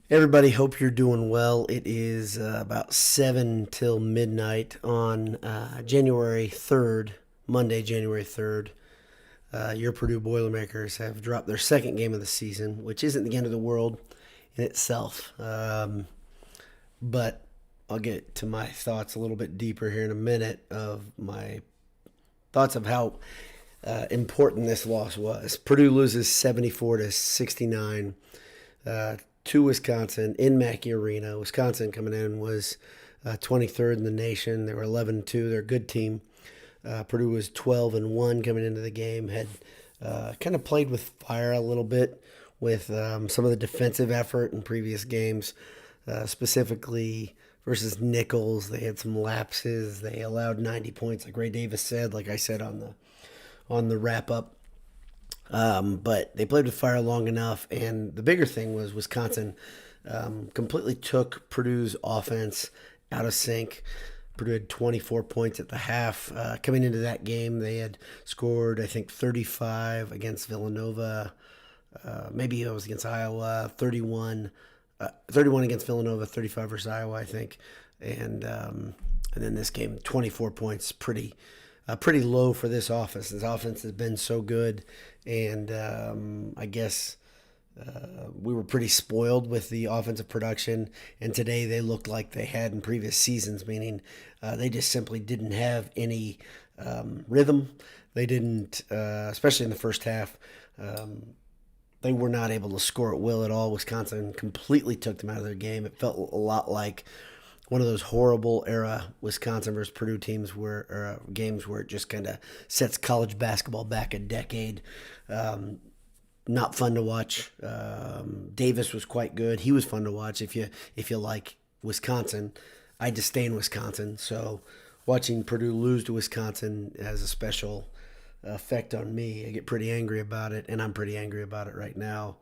Everybody, hope you're doing well. It is about 7 till midnight on January 3rd, Monday, January 3rd. Your Purdue Boilermakers have dropped their second game of the season, which isn't the end of the world in itself. But I'll get to my thoughts a little bit deeper here in a minute of my thoughts of how important this loss was. Purdue loses 74 to 69 to Wisconsin in Mackey Arena. Wisconsin coming in was 23rd in the nation. They were 11-2. They're a good team. Purdue was 12-1 coming into the game. Had kind of played with fire a little bit with some of the defensive effort in previous games, specifically versus Nichols. They had some lapses. They allowed 90 points, like Ray Davis said. Like I said on the wrap up. But they played with fire long enough, and the bigger thing was Wisconsin completely took Purdue's offense out of sync. Purdue had 24 points at the half. Coming into that game, they had scored, I think, 35 against Villanova. Maybe it was against Iowa, 31 against Villanova, 35 versus Iowa, I think. And then this game, 24 points, pretty low for this offense. This offense has been so good, and I guess we were pretty spoiled with the offensive production. And today they looked like they had in previous seasons, meaning they just simply didn't have any rhythm. They didn't, especially in the first half. They were not able to score at will at all. Wisconsin completely took them out of their game. It felt a lot like one of those horrible era Wisconsin versus Purdue teams where games where it just kind of sets college basketball back a decade. Not fun to watch. Davis was quite good. He was fun to watch if you like Wisconsin. I disdain Wisconsin, so watching Purdue lose to Wisconsin has a special effect on me. I get pretty angry about it, and I'm pretty angry about it right now.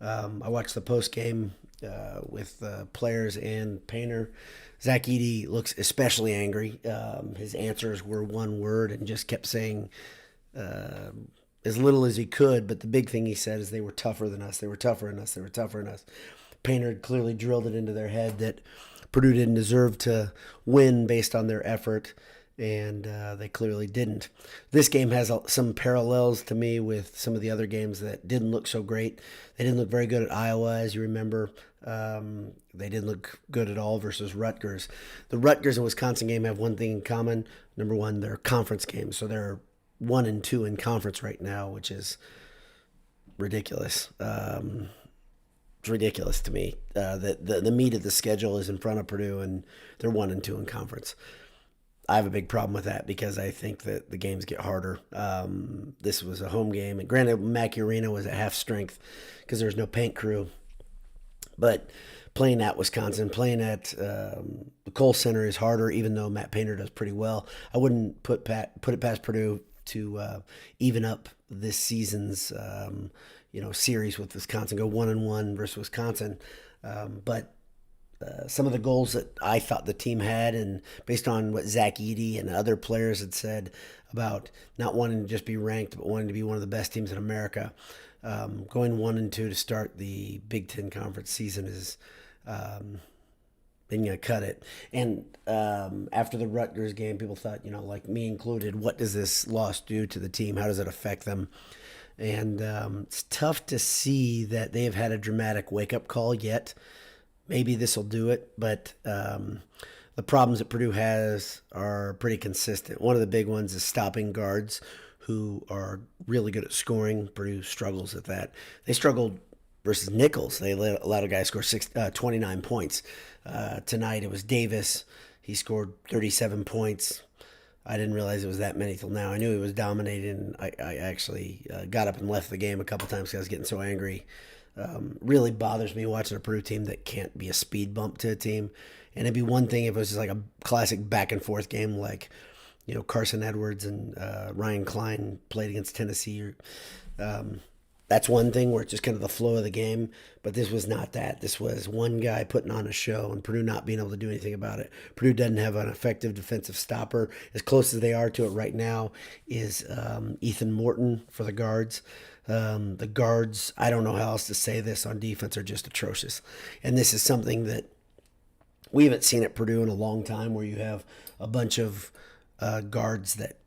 I watched the post game with players and Painter. Zach Edey looks especially angry. His answers were one word and just kept saying as little as he could. But the big thing he said is they were tougher than us. They were tougher than us. They were tougher than us. Painter had clearly drilled it into their head that Purdue didn't deserve to win based on their effort, and they clearly didn't. This game has some parallels to me with some of the other games that didn't look so great. They didn't look very good at Iowa, as you remember. They didn't look good at all versus Rutgers. The Rutgers and Wisconsin game have one thing in common. Number one, they're conference games, so they're 1-2 in conference right now, which is ridiculous. It's ridiculous to me that the meat of the schedule is in front of Purdue and they're 1-2 in conference. I have a big problem with that because I think that the games get harder. This was a home game, and granted, Mackey Arena was at half strength because there was no paint crew. But playing at Wisconsin, playing at the Kohl Center is harder, even though Matt Painter does pretty well. I wouldn't put it past Purdue to even up this season's series with Wisconsin, go 1-1 versus Wisconsin. But some of the goals that I thought the team had, and based on what Zach Edey and other players had said about not wanting to just be ranked, but wanting to be one of the best teams in America, going 1-2 to start the Big Ten conference season is then you cut it. And after the Rutgers game, people thought, like me included, what does this loss do to the team? How does it affect them? And it's tough to see that they have had a dramatic wake up call yet. Maybe this will do it, but the problems that Purdue has are pretty consistent. One of the big ones is stopping guards who are really good at scoring. Purdue struggles at that. They struggled versus Nichols. They allowed a guy to score 29 points. Tonight it was Davis. He scored 37 points. I didn't realize it was that many till now. I knew he was dominating. I actually got up and left the game a couple times because I was getting so angry. Really bothers me watching a Purdue team that can't be a speed bump to a team. And it'd be one thing if it was just like a classic back and forth game like, Carson Edwards and Ryan Klein played against Tennessee. that's one thing where it's just kind of the flow of the game. But this was not that. This was one guy putting on a show and Purdue not being able to do anything about it. Purdue doesn't have an effective defensive stopper. As close as they are to it right now is Ethan Morton for the guards. The guards, I don't know how else to say this, on defense are just atrocious. And this is something that we haven't seen at Purdue in a long time, where you have a bunch of guards that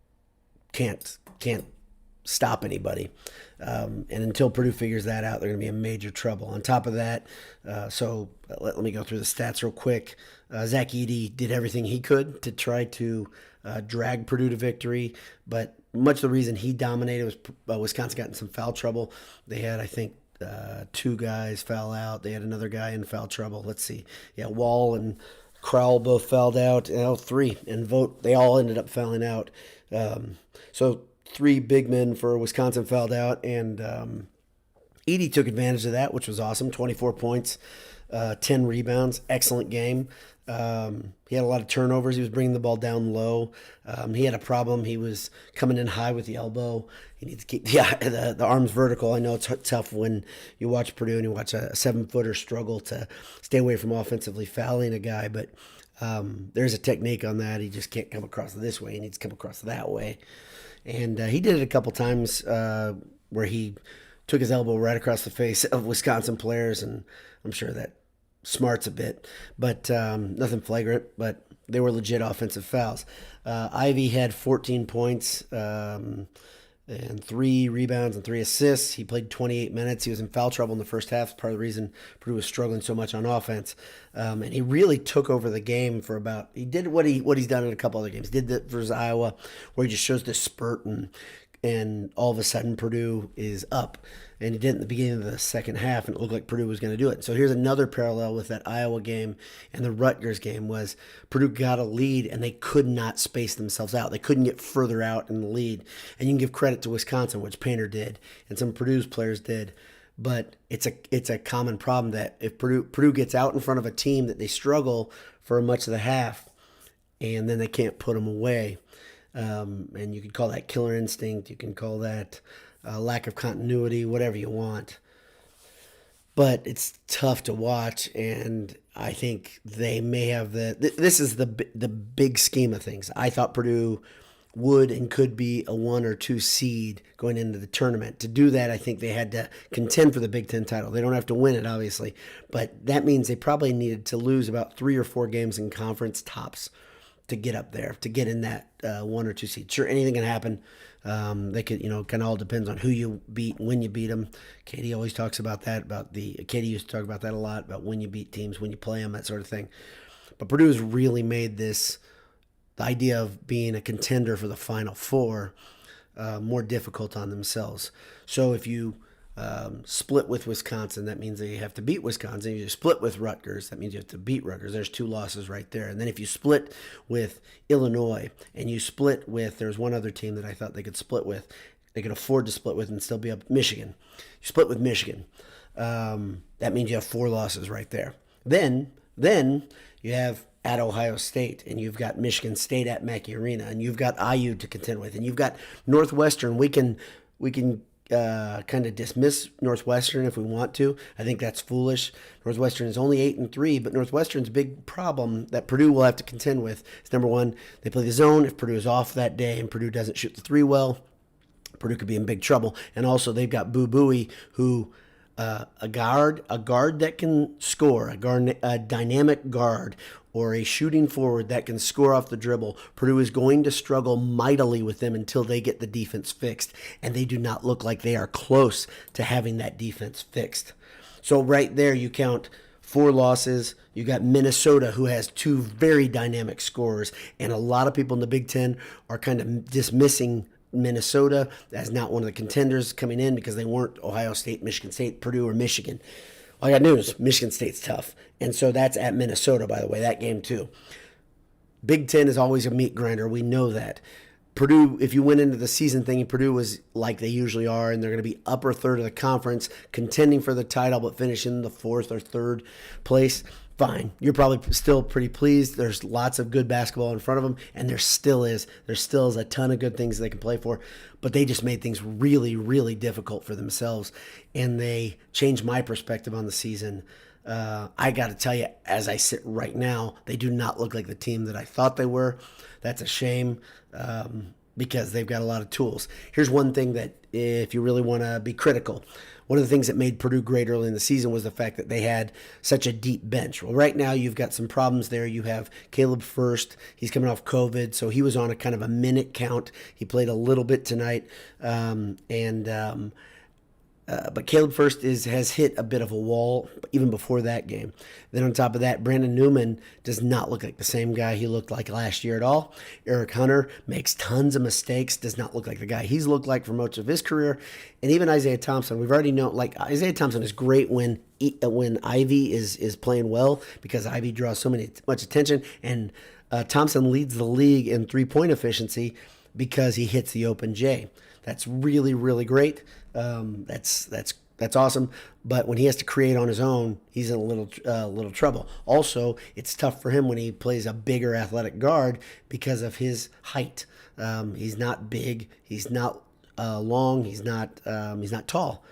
can't stop anybody. And until Purdue figures that out, they're going to be in major trouble. On top of that, let me go through the stats real quick. Zach Edey did everything he could to try to drag Purdue to victory, but much of the reason he dominated was Wisconsin got in some foul trouble. They had, I think, 2 guys foul out. They had another guy in foul trouble. Let's see. Yeah, Wall and Crowell both fouled out. 3. And Vogt, they all ended up fouling out. So 3 big men for Wisconsin fouled out, and Edey took advantage of that, which was awesome. 24 points, 10 rebounds, excellent game. He had a lot of turnovers. He was bringing the ball down low. He had a problem. He was coming in high with the elbow. He needs to keep the arms vertical. I know it's tough when you watch Purdue and you watch a 7-footer struggle to stay away from offensively fouling a guy, but there's a technique on that. He just can't come across this way. He needs to come across that way. And he did it a couple times where he took his elbow right across the face of Wisconsin players, and I'm sure that smarts a bit, but nothing flagrant, but they were legit offensive fouls. Ivy had 14 points and 3 rebounds and 3 assists. He played 28 minutes. He was in foul trouble in the first half. Part of the reason Purdue was struggling so much on offense. And he really took over the game for about, he did what he's done in a couple other games. He did that versus Iowa, where he just shows this spurt and all of a sudden Purdue is up. And he did it in the beginning of the second half, and it looked like Purdue was going to do it. So here's another parallel with that Iowa game and the Rutgers game, was Purdue got a lead, and they could not space themselves out. They couldn't get further out in the lead. And you can give credit to Wisconsin, which Painter did, and some Purdue's players did. But it's a common problem that if Purdue gets out in front of a team that they struggle for much of the half, and then they can't put them away. And you can call that killer instinct. You can call that lack of continuity, whatever you want. But it's tough to watch, and I think they may have this is the big scheme of things. I thought Purdue would and could be a 1 or 2 seed going into the tournament. To do that, I think they had to contend for the Big Ten title. They don't have to win it, obviously, but that means they probably needed to lose about 3 or 4 games in conference tops to get up there, to get in that 1 or 2 seed. Sure, anything can happen. They could, kind of all depends on who you beat, when you beat them. Katie always talks about that. Katie used to talk about that a lot, about when you beat teams, when you play them, that sort of thing. But Purdue has really made the idea of being a contender for the Final Four more difficult on themselves. So if you split with Wisconsin, that means that you have to beat Wisconsin. If you split with Rutgers, that means you have to beat Rutgers. There's 2 losses right there. And then if you split with Illinois, and you split with, there's one other team that I thought they could split with, they could afford to split with and still be up, Michigan. You split with Michigan. That means you have 4 losses right there. Then you have at Ohio State, and you've got Michigan State at Mackey Arena, and you've got IU to contend with, and you've got Northwestern. We can kind of dismiss Northwestern if we want to. I think that's foolish. Northwestern is only 8-3, but Northwestern's big problem that Purdue will have to contend with is, number one, they play the zone. If Purdue is off that day and Purdue doesn't shoot the 3 well, Purdue could be in big trouble. And also they've got Boo Buie, who a guard that can score, a dynamic guard, or a shooting forward that can score off the dribble. Purdue is going to struggle mightily with them until they get the defense fixed, and they do not look like they are close to having that defense fixed. So right there you count 4 losses. You got Minnesota, who has 2 very dynamic scorers, and a lot of people in the Big Ten are kind of dismissing Minnesota as not one of the contenders coming in because they weren't Ohio State, Michigan State, Purdue, or Michigan. All I got news, Michigan State's tough. And so that's at Minnesota, by the way, that game too. Big Ten is always a meat grinder. We know that. Purdue, if you went into the season thinking Purdue was like they usually are, and they're going to be upper third of the conference, contending for the title, but finishing in the 4th or 3rd place, fine. You're probably still pretty pleased. There's lots of good basketball in front of them, and there still is. There still is a ton of good things they can play for, but they just made things really, really difficult for themselves, and they changed my perspective on the season. I got to tell you, as I sit right now, they do not look like the team that I thought they were. That's a shame because they've got a lot of tools. Here's one thing that if you really want to be critical, one of the things that made Purdue great early in the season was the fact that they had such a deep bench. Well, right now you've got some problems there. You have Caleb First. He's coming off COVID, so he was on a kind of a minute count. He played a little bit tonight, but Caleb First has hit a bit of a wall even before that game. Then on top of that, Brandon Newman does not look like the same guy he looked like last year at all. Eric Hunter makes tons of mistakes, does not look like the guy he's looked like for most of his career. And even Isaiah Thompson, we've already known, like Isaiah Thompson is great when Ivy is playing well because Ivy draws much attention. And Thompson leads the league in three-point efficiency because he hits the open J. That's really, really great. That's awesome. But when he has to create on his own, he's in a little trouble. Also, it's tough for him when he plays a bigger athletic guard because of his height. He's not big. He's not long. He's not tall.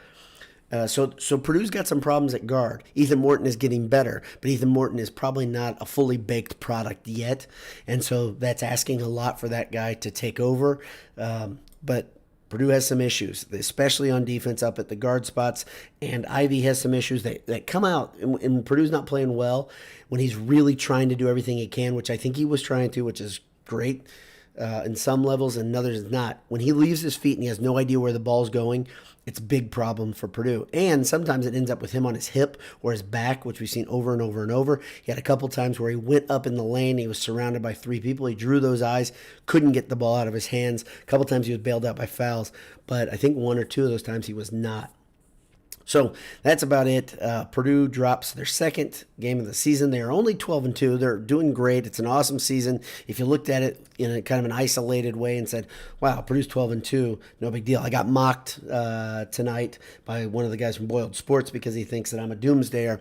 So Purdue's got some problems at guard. Ethan Morton is getting better, but Ethan Morton is probably not a fully baked product yet, and so that's asking a lot for that guy to take over. But Purdue has some issues, especially on defense up at the guard spots, and Ivy has some issues that come out. And Purdue's not playing well when he's really trying to do everything he can, which I think he was trying to, which is great in some levels and others not. When he leaves his feet and he has no idea where the ball's going, it's a big problem for Purdue. And sometimes it ends up with him on his hip or his back, which we've seen over and over and over. He had a couple times where he went up in the lane. He was surrounded by three people. He drew those eyes, couldn't get the ball out of his hands. A couple times he was bailed out by fouls. But I think one or two of those times he was not. So that's about it. Purdue drops their second game of the season. They are only 12-2. They're doing great. It's an awesome season. If you looked at it in a kind of an isolated way and said, wow, Purdue's 12-2, no big deal. I got mocked tonight by one of the guys from Boiled Sports because he thinks that I'm a doomsdayer.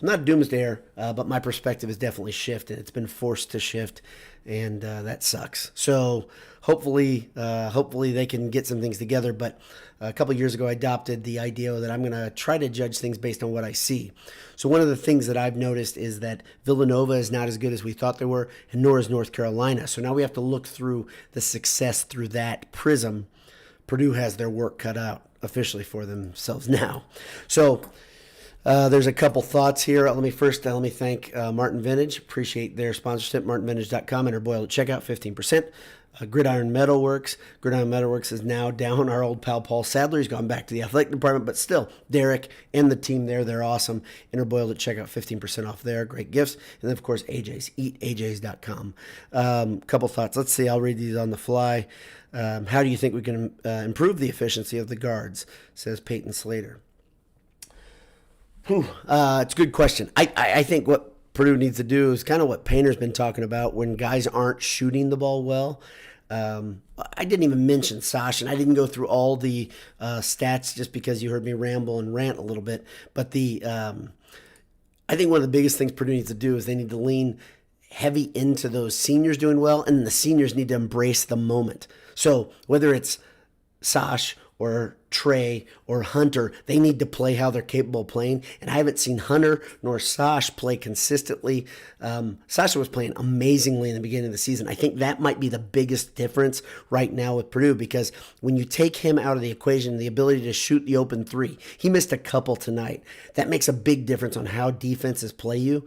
I'm not a doomsdayer, but my perspective has definitely shifted. It's been forced to shift, and that sucks. So hopefully they can get some things together. But a couple of years ago, I adopted the idea that I'm going to try to judge things based on what I see. So one of the things that I've noticed is that Villanova is not as good as we thought they were, and nor is North Carolina. So now we have to look through the success through that prism. Purdue has their work cut out officially for themselves now. So there's a couple thoughts here. Let me thank Martin Vintage. Appreciate their sponsorship. MartinVintage.com. Enter Boyle at checkout, 15%. Gridiron Metalworks. Gridiron Metalworks is now down. Our old pal Paul Sadler. He's gone back to the athletic department, but still, Derek and the team there, they're awesome. Enter Boyle at checkout, 15% off there. Great gifts. And then, of course, AJ's. EatAJ's.com. Couple thoughts. Let's see. I'll read these on the fly. How do you think we can improve the efficiency of the guards? Says Peyton Slater. It's a good question. I think what Purdue needs to do is kind of what Painter's been talking about when guys aren't shooting the ball well. I didn't even mention Sash, and I didn't go through all the stats just because you heard me ramble and rant a little bit. But I think one of the biggest things Purdue needs to do is they need to lean heavy into those seniors doing well, and the seniors need to embrace the moment. So whether it's Sash or Trey or Hunter, they need to play how they're capable of playing. And I haven't seen Hunter nor Sash play consistently. Sasha was playing amazingly in the beginning of the season. I think that might be the biggest difference right now with Purdue, because when you take him out of the equation, the ability to shoot the open three, he missed a couple tonight. That makes a big difference on how defenses play you.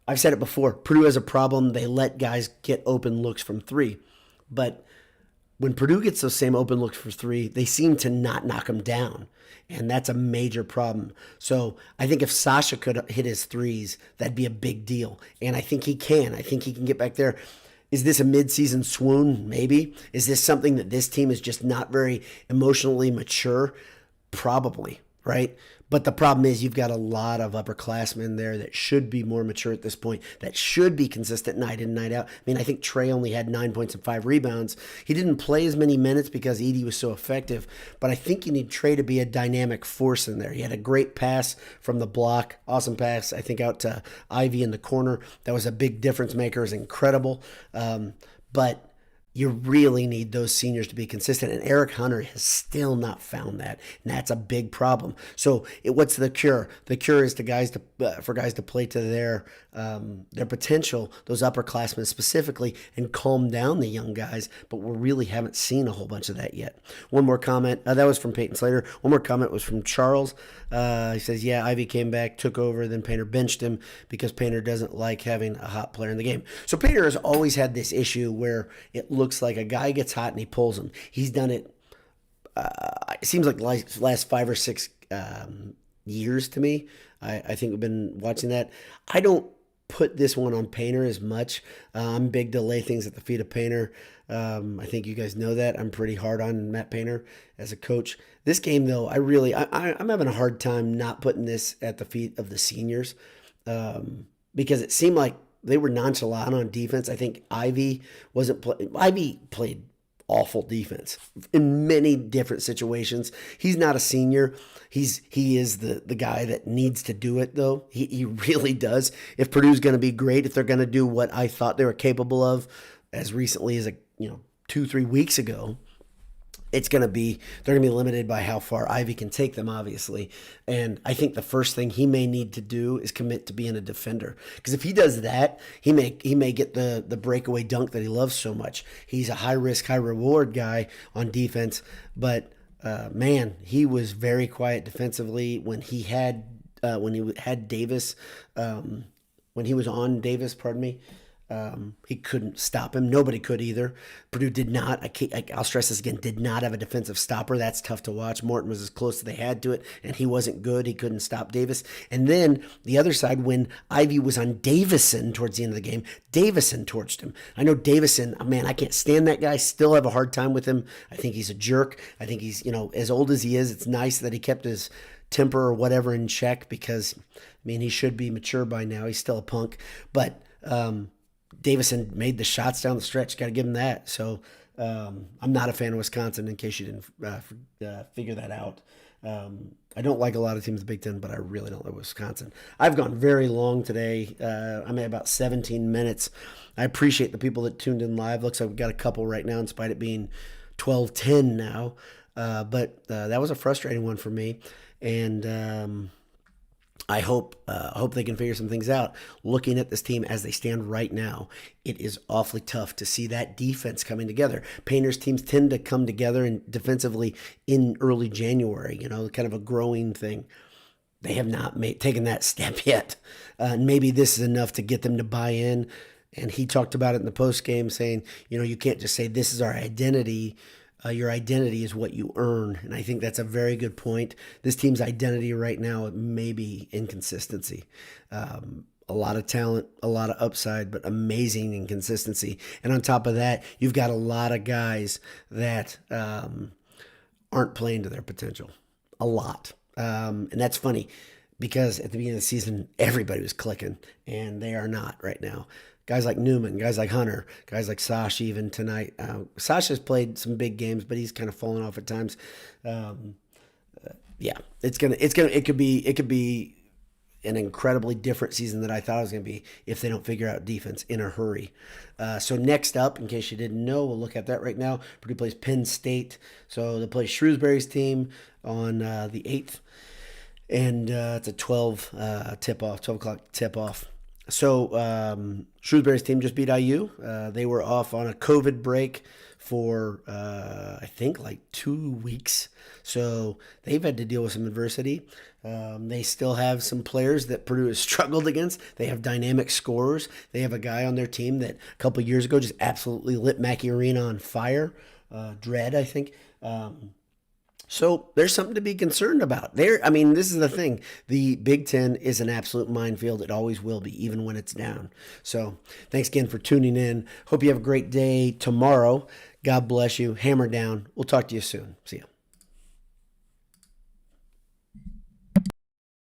I've said it before, Purdue has a problem. They let guys get open looks from three. But when Purdue gets those same open looks for three, they seem to not knock them down. And that's a major problem. So I think if Sasha could hit his threes, that'd be a big deal. And I think he can. I think he can get back there. Is this a midseason swoon? Maybe. Is this something that this team is just not very emotionally mature? Probably. right? But the problem is you've got a lot of upperclassmen there that should be more mature at this point, that should be consistent night in, night out. I mean, I think Trey only had 9 points and 5 rebounds. He didn't play as many minutes because Edey was so effective, but I think you need Trey to be a dynamic force in there. He had a great pass from the block, awesome pass, I think, out to Ivy in the corner. That was a big difference maker. It was incredible. But you really need those seniors to be consistent. And Eric Hunter has still not found that. And that's a big problem. So what's the cure? The cure is for guys to play to their potential, those upperclassmen specifically, and calm down the young guys. But we really haven't seen a whole bunch of that yet. One more comment. That was from Peyton Slater. One more comment was from Charles. He says, yeah, Ivy came back, took over, then Painter benched him because Painter doesn't like having a hot player in the game. So Painter has always had this issue where it looks like a guy gets hot and he pulls him. He's done it, it seems like last 5 or 6 years to me. I think we've been watching that. I don't put this one on Painter as much. I'm big to lay things at the feet of Painter. I think you guys know that. I'm pretty hard on Matt Painter as a coach. This game, though, I'm having a hard time not putting this at the feet of the seniors because it seemed like they were nonchalant on defense. I think Ivy played awful defense in many different situations. He's not a senior. He is the guy that needs to do it, though. He really does. If Purdue's going to be great, if they're going to do what I thought they were capable of as recently as 2-3 weeks ago, they're going to be limited by how far Ivy can take them, obviously. And I think the first thing he may need to do is commit to being a defender. Because if he does that, he may get the breakaway dunk that he loves so much. He's a high risk, high reward guy on defense. But man, he was very quiet defensively when he had Davis, when he was on Davis, pardon me. He couldn't stop him. Nobody could either. Purdue did not, I'll stress this again, did not have a defensive stopper. That's tough to watch. Morton was as close as they had to it, and he wasn't good. He couldn't stop Davis. And then the other side, when Ivy was on Davison towards the end of the game, Davison torched him. I know Davison, man, I can't stand that guy. Still have a hard time with him. I think he's a jerk. I think he's, as old as he is, it's nice that he kept his temper or whatever in check because, he should be mature by now. He's still a punk. But, Davison made the shots down the stretch. Got to give him that. So I'm not a fan of Wisconsin, in case you didn't figure that out. I don't like a lot of teams in the Big Ten, but I really don't like Wisconsin. I've gone very long today. I'm at about 17 minutes. I appreciate the people that tuned in live. Looks like we've got a couple right now, in spite of it being 12:10 now. But that was a frustrating one for me. And I hope they can figure some things out. Looking at this team as they stand right now, it is awfully tough to see that defense coming together. Painter's teams tend to come together and defensively in early January, kind of a growing thing. They have not taken that step yet. Maybe this is enough to get them to buy in. And he talked about it in the post game, saying, you can't just say this is our identity. Your identity is what you earn. And I think that's a very good point. This team's identity right now may be inconsistency. A lot of talent, a lot of upside, but amazing inconsistency. And on top of that, you've got a lot of guys that aren't playing to their potential. A lot. And that's funny because at the beginning of the season, everybody was clicking, and they are not right now. Guys like Newman, guys like Hunter, guys like Sash even tonight. Sash has played some big games, but he's kind of fallen off at times. It could be an incredibly different season than I thought it was going to be if they don't figure out defense in a hurry. So next up, in case you didn't know, we'll look at that right now. Purdue plays Penn State. So they play Shrewsbury's team on the 8th. And it's a 12 o'clock tip-off. So Shrewsbury's team just beat IU. They were off on a COVID break for, I think, like 2 weeks. So they've had to deal with some adversity. They still have some players that Purdue has struggled against. They have dynamic scorers. They have a guy on their team that a couple of years ago just absolutely lit Mackey Arena on fire. Dredd, I think. So there's something to be concerned about. This is the thing. The Big Ten is an absolute minefield. It always will be, even when it's down. So thanks again for tuning in. Hope you have a great day tomorrow. God bless you. Hammer down. We'll talk to you soon. See ya.